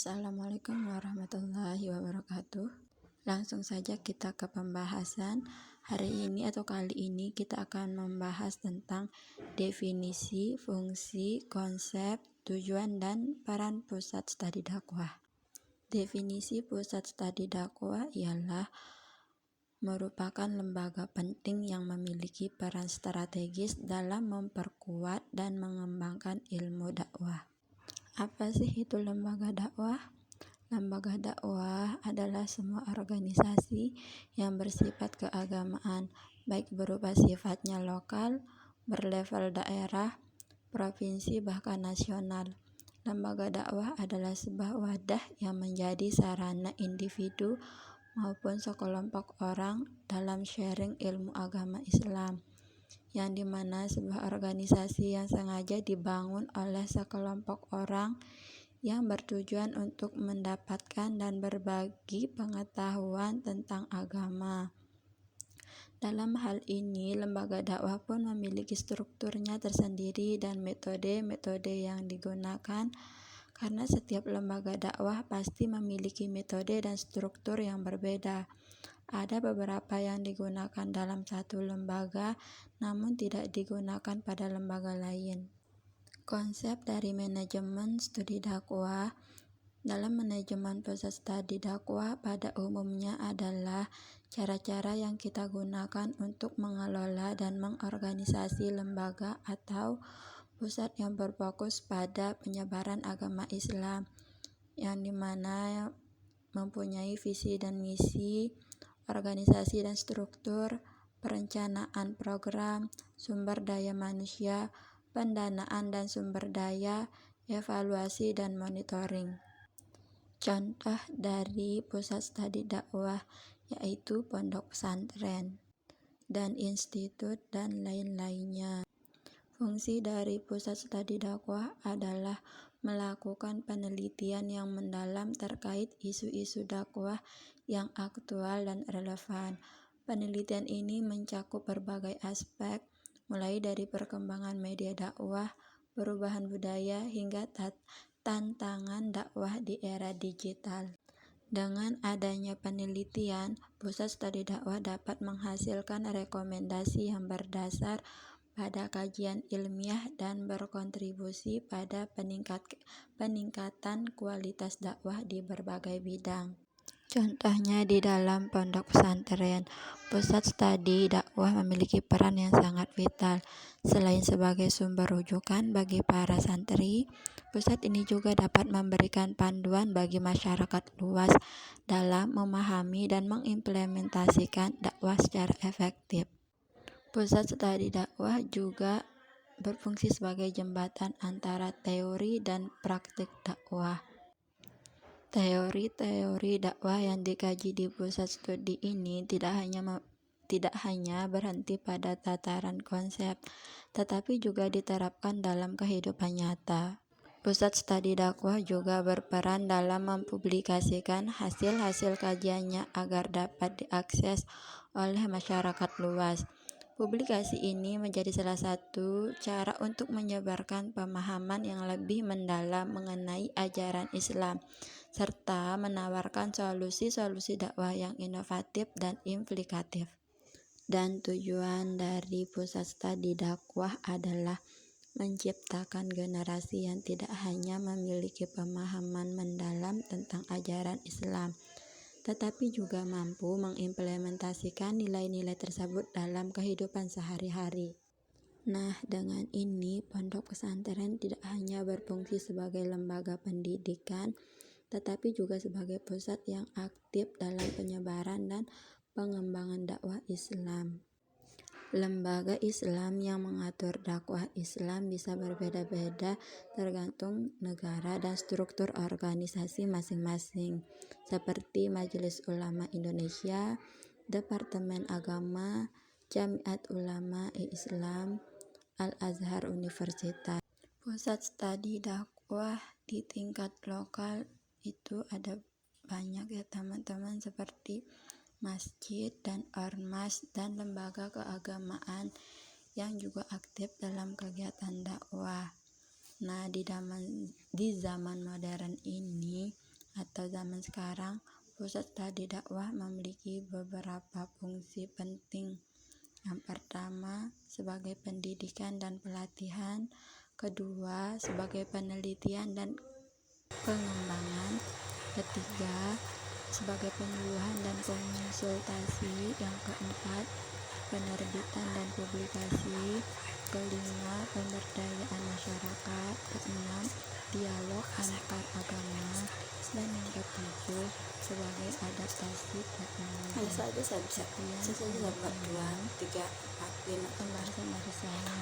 Assalamualaikum warahmatullahi wabarakatuh. Langsung saja kita ke pembahasan. Hari ini atau kali ini kita akan membahas tentang definisi, fungsi, konsep, tujuan, dan peran pusat studi dakwah. Definisi pusat studi dakwah ialah merupakan lembaga penting yang memiliki peran strategis dalam memperkuat dan mengembangkan ilmu dakwah. Apa sih itu lembaga dakwah? Lembaga dakwah adalah semua organisasi yang bersifat keagamaan, baik berupa sifatnya lokal, berlevel daerah, provinsi, bahkan nasional. Lembaga dakwah adalah sebuah wadah yang menjadi sarana individu maupun sekelompok orang dalam sharing ilmu agama Islam, yang dimana sebuah organisasi yang sengaja dibangun oleh sekelompok orang yang bertujuan untuk mendapatkan dan berbagi pengetahuan tentang agama. Dalam hal ini, lembaga dakwah pun memiliki strukturnya tersendiri dan metode-metode yang digunakan, karena setiap lembaga dakwah pasti memiliki metode dan struktur yang berbeda. Ada beberapa yang digunakan dalam satu lembaga, namun tidak digunakan pada lembaga lain. Konsep dari manajemen studi dakwah. Dalam manajemen pusat studi dakwah pada umumnya adalah cara-cara yang kita gunakan untuk mengelola dan mengorganisasi lembaga atau pusat yang berfokus pada penyebaran agama Islam, yang dimana mempunyai visi dan misi, organisasi dan struktur, perencanaan program, sumber daya manusia, pendanaan dan sumber daya, evaluasi dan monitoring. Contoh dari pusat studi dakwah yaitu pondok pesantren dan institut dan lain-lainnya. Fungsi dari pusat studi dakwah adalah melakukan penelitian yang mendalam terkait isu-isu dakwah yang aktual dan relevan. Penelitian ini mencakup berbagai aspek, mulai dari perkembangan media dakwah, perubahan budaya, hingga tantangan dakwah di era digital. Dengan adanya penelitian, pusat studi dakwah dapat menghasilkan rekomendasi yang berdasar pada kajian ilmiah dan berkontribusi pada peningkatan kualitas dakwah di berbagai bidang. Contohnya di dalam pondok pesantren, pusat studi dakwah memiliki peran yang sangat vital. Selain sebagai sumber rujukan bagi para santri, pusat ini juga dapat memberikan panduan bagi masyarakat luas dalam memahami dan mengimplementasikan dakwah secara efektif. Pusat studi dakwah juga berfungsi sebagai jembatan antara teori dan praktik dakwah. Teori-teori dakwah yang dikaji di pusat studi ini tidak hanya berhenti pada tataran konsep, tetapi juga diterapkan dalam kehidupan nyata. Pusat studi dakwah juga berperan dalam mempublikasikan hasil-hasil kajiannya agar dapat diakses oleh masyarakat luas. Publikasi ini menjadi salah satu cara untuk menyebarkan pemahaman yang lebih mendalam mengenai ajaran Islam, serta menawarkan solusi-solusi dakwah yang inovatif dan implikatif. Dan tujuan dari pusat studi dakwah adalah menciptakan generasi yang tidak hanya memiliki pemahaman mendalam tentang ajaran Islam, tetapi juga mampu mengimplementasikan nilai-nilai tersebut dalam kehidupan sehari-hari. Nah, dengan ini pondok pesantren tidak hanya berfungsi sebagai lembaga pendidikan, tetapi juga sebagai pusat yang aktif dalam penyebaran dan pengembangan dakwah Islam. Lembaga Islam yang mengatur dakwah Islam bisa berbeda-beda tergantung negara dan struktur organisasi masing-masing, seperti Majelis Ulama Indonesia, Departemen Agama, Jamiat Ulama Islam, Al-Azhar Universitas. Pusat studi dakwah di tingkat lokal itu ada banyak ya teman-teman, seperti masjid dan ormas dan lembaga keagamaan yang juga aktif dalam kegiatan dakwah. Nah, di zaman modern ini atau zaman sekarang, pusat studi dakwah memiliki beberapa fungsi penting. Yang pertama, sebagai pendidikan dan pelatihan. Kedua, sebagai penelitian dan pengembangan. Ketiga, sebagai penyuluhan dan konsultasi. Yang keempat, penerbitan dan publikasi. Kelima, pemberdayaan masyarakat. Keenam, dialog antar agama. Dan yang ketujuh, sebagai adaptasi teknologi. Hanya saja saya bisa. Saya saja dapat 2, 3, 4, 5. Pembahasan dari saya.